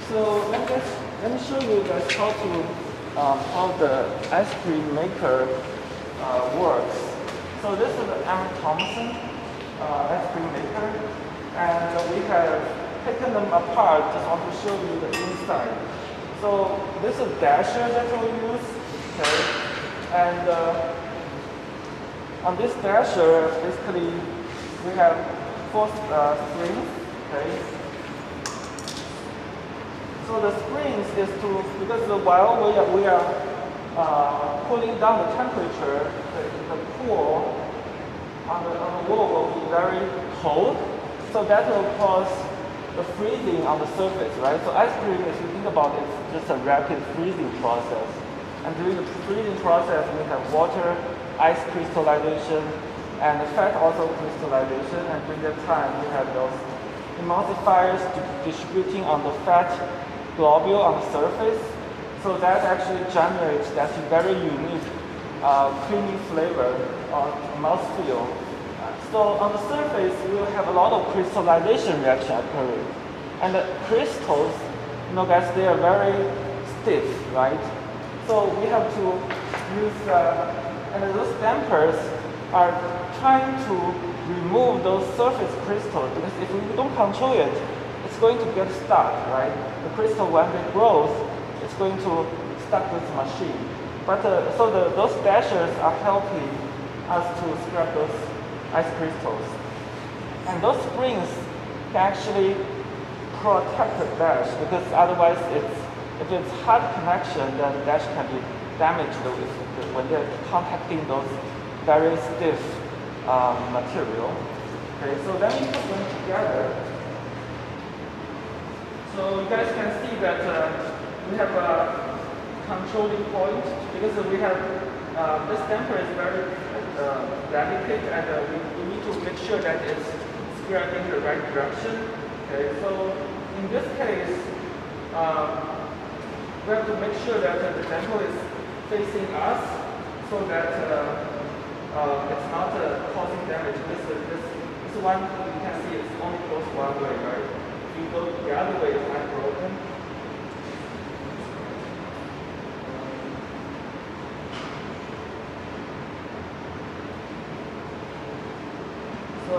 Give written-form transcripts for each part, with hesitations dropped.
So let me show you guys how the ice cream maker works. So this is the M. Thompson ice cream maker, and we have taken them apart. Just want to show you the inside. So this is dasher that we use, okay, and on this dasher, basically we have 4 springs, okay. So the springs is because while we are cooling down the temperature, the pool on the wall will be very cold, so that will cause the freezing on the surface, right? So ice cream, if you think about it, it's just a rapid freezing process. And during the freezing process, we have water, ice crystallization, and fat also crystallization, and during that time, we have those emulsifiers distributing on the fat globule on the surface, so that actually generates that very unique creamy flavor or mouthfeel. So on the surface, we will have a lot of crystallization reaction occurring, and the crystals, guys, they are very stiff, right? So we have to use, and those dampers are trying to remove those surface crystals, because if we don't control it, it's going to get stuck, right? The crystal, when it grows, it's going to stuck with the machine. But those dashers are helping us to scrap those ice crystals. And those springs can actually protect the dash, because otherwise if it's hard connection, then the dash can be damaged when they're contacting those very stiff material. Okay, so let me put them together. So you guys can see that we have a controlling point, because we have this damper is very delicate, and we need to make sure that it's scraping the right direction. Okay, so in this case, we have to make sure that the damper is facing us, so that it's not causing damage. This one, you can see it only goes one way, right? If you go the other way, it might broken. So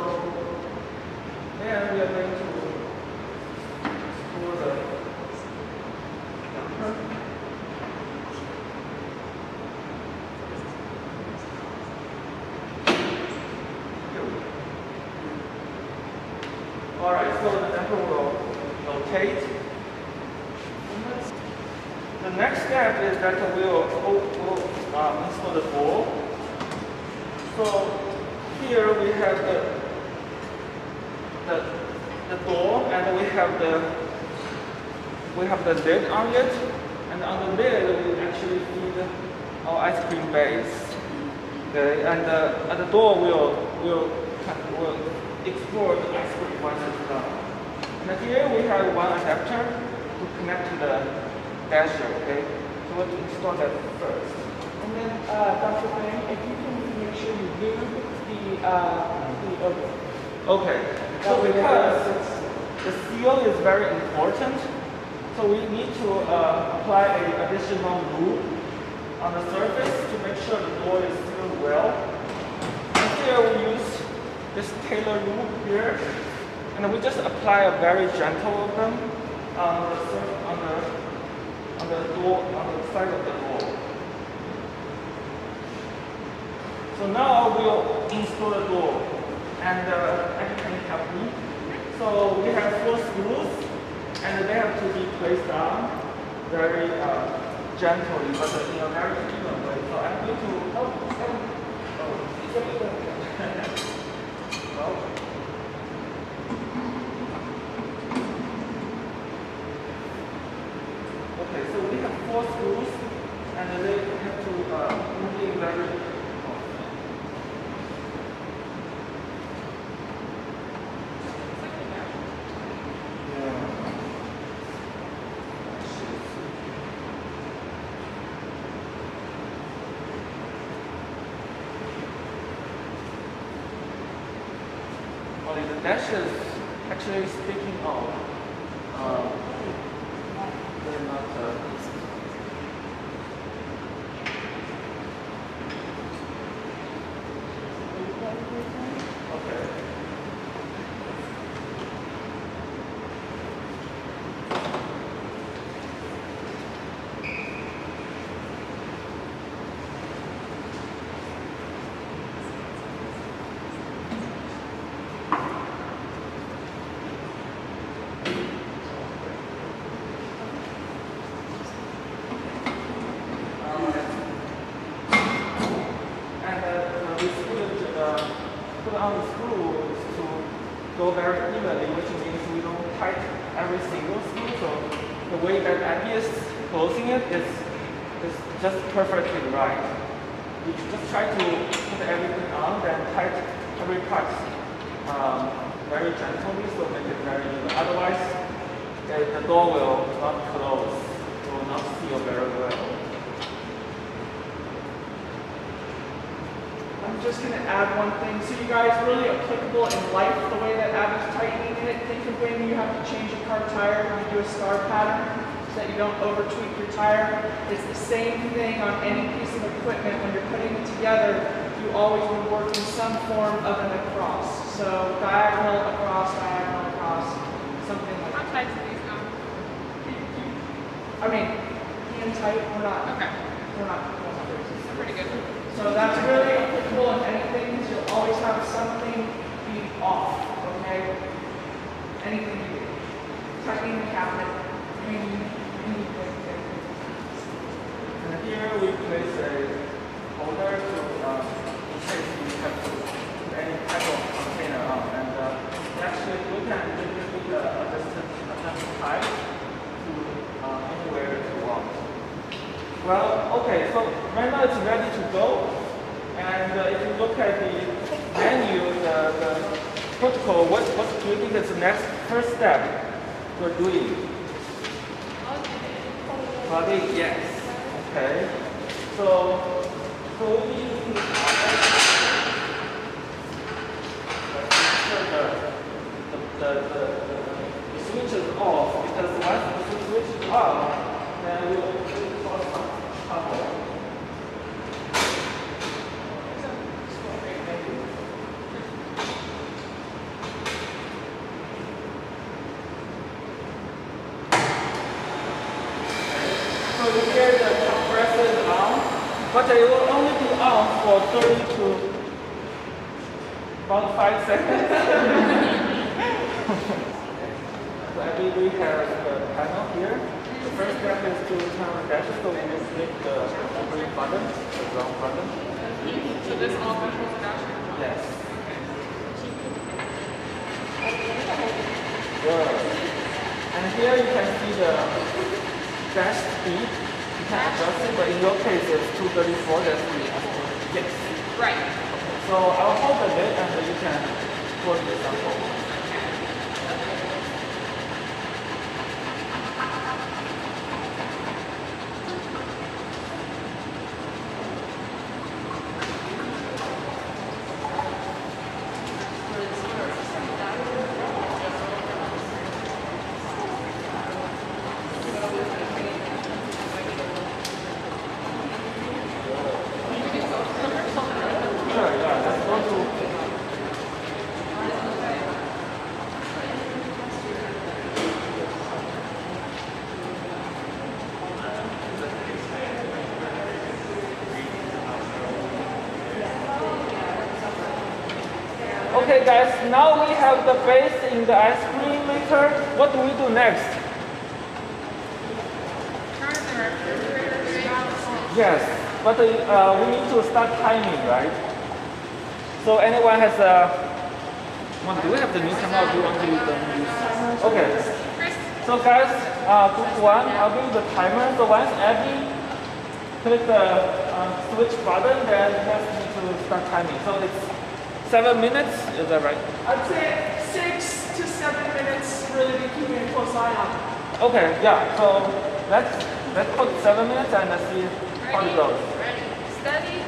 then we are going to screw the damper. Alright, so the damper will rotate. The next step is that we'll install the door. So here we have the door, and we have the lid on it, and on the lid we actually feed our ice cream base. Okay, and at the door we'll explore the ice cream once it's done. And here we have one adapter to connect to the dasher. Okay, so we'll install that first. And then, Dr. Fang, if you can make sure you lube the oven. Okay, so because the seal is very important, so we need to apply an additional lube on the surface to make sure the door is sealed well. And here we use this Taylor lube here, and we just apply a very gentle of them on the door, on the side of the door. So now we'll install the door, and Andy, can you help me? So we have 4 screws, and they have to be placed down very gently, but in a very even way. So I'm going to okay, so we have 4 screws, and they have to move in very. The dashes actually speaking of on the screw is to go very evenly, which means we don't tighten every single screw. So the way that Abby is closing it is just perfectly right. You just try to put everything on, then tighten every part very gently, so make it very even. Otherwise, the door will not close. It will not seal very well. I'm just going to add one thing. So you guys, really applicable in life, the way that Abby's tightening it. Think of when you have to change a car tire, you do a star pattern so that you don't over tweak your tire. It's the same thing on any piece of equipment. When you're putting it together, you always would work in some form of an across. So diagonal, across, something like that. How tight are these now? I mean, hand tight, we're not. Okay. We're not. Pretty good. So that's really applicable in anything, because you'll always have something be off, okay? Anything you do. Tightening the cabinet, anything. And here we place a holder to in case you have to put any type of container on. And actually we can adjust height to anywhere you want. Well, okay, so right now it's ready to go. And if you look at the menu, the protocol, what do you think is the next first step we're doing? Body, yes. Okay. So we using the switch is off, because once the switch is off, then we will cause some trouble. So you hear the compressor is on, but it will only be on for 30 to about 5 seconds. So I believe we have the panel here. The first step is to turn the dash, so we will click the green button, the brown button. So this all controls the dash? Yes. Good. And here you can see the dash speed. You can adjust it, but in your case it's 234, that's the yes. Right. So I'll hold the lid and you can put the sample. Sure, yeah, let's go to Okay guys, now we have the base in the ice cream maker. What do we do next? Turn the refrigerator stop. Yes, but we need to start timing, right? So anyone has a... do we have the new timer or do you want to use the new timer? Okay. Chris, So guys, group 1, I'll give you the timer. So once Abby click the switch button, then you guys need to start timing. So it's 7 minutes, is that right? I'd say 6 to 7 minutes, really be keeping a close eye on it. Okay, yeah. So let's put 7 minutes and let's see how it goes. ready, steady,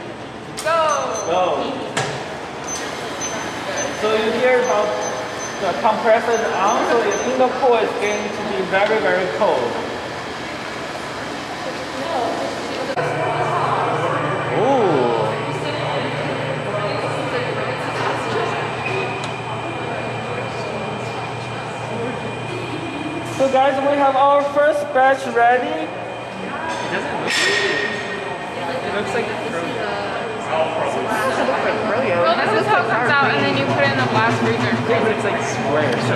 go. Go. So you hear about the compressor is on, so the inner core is going to be very, very cold. Ooh. So guys, we have our first batch ready. It doesn't look like it looks like froyo. Well, this is how it comes out, and then you put it in the blast freezer. Yeah, but it's like square. So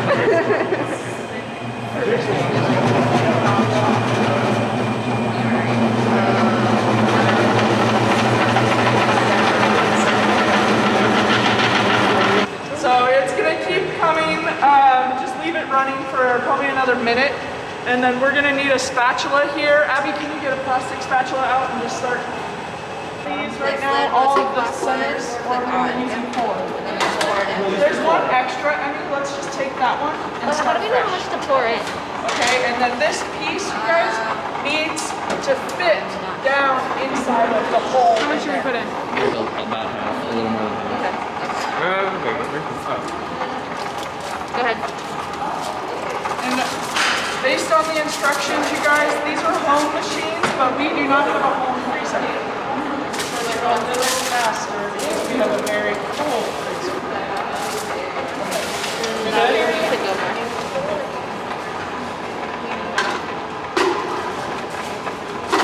minute. And then we're gonna need a spatula here. Abby, can you get a plastic spatula out and just start these right now? All of the centers, or we're using 4. There's one extra. I mean, let's just take that one and How start do we know how fresh. much to pour in? Okay, and then this piece, you guys, needs to fit down inside of the hole. How much should we put in? About half, a little more than half. Go ahead. And based on the instructions, you guys, these are home machines, but we do not have a home freezer. So they're a little faster because we have a very cool freezer. Take over.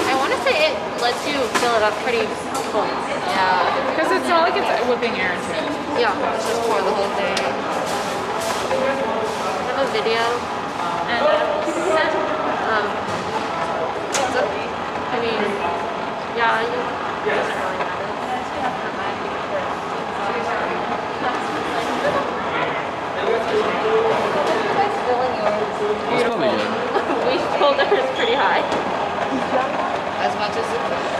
I want to say it lets you fill it up pretty full. Yeah. Because it's not like it's whipping air into it. Yeah, let's just pour the whole thing. I have a video. And I mean, yeah, it doesn't really matter. It's probably good. We filled ours pretty high. As much as it could.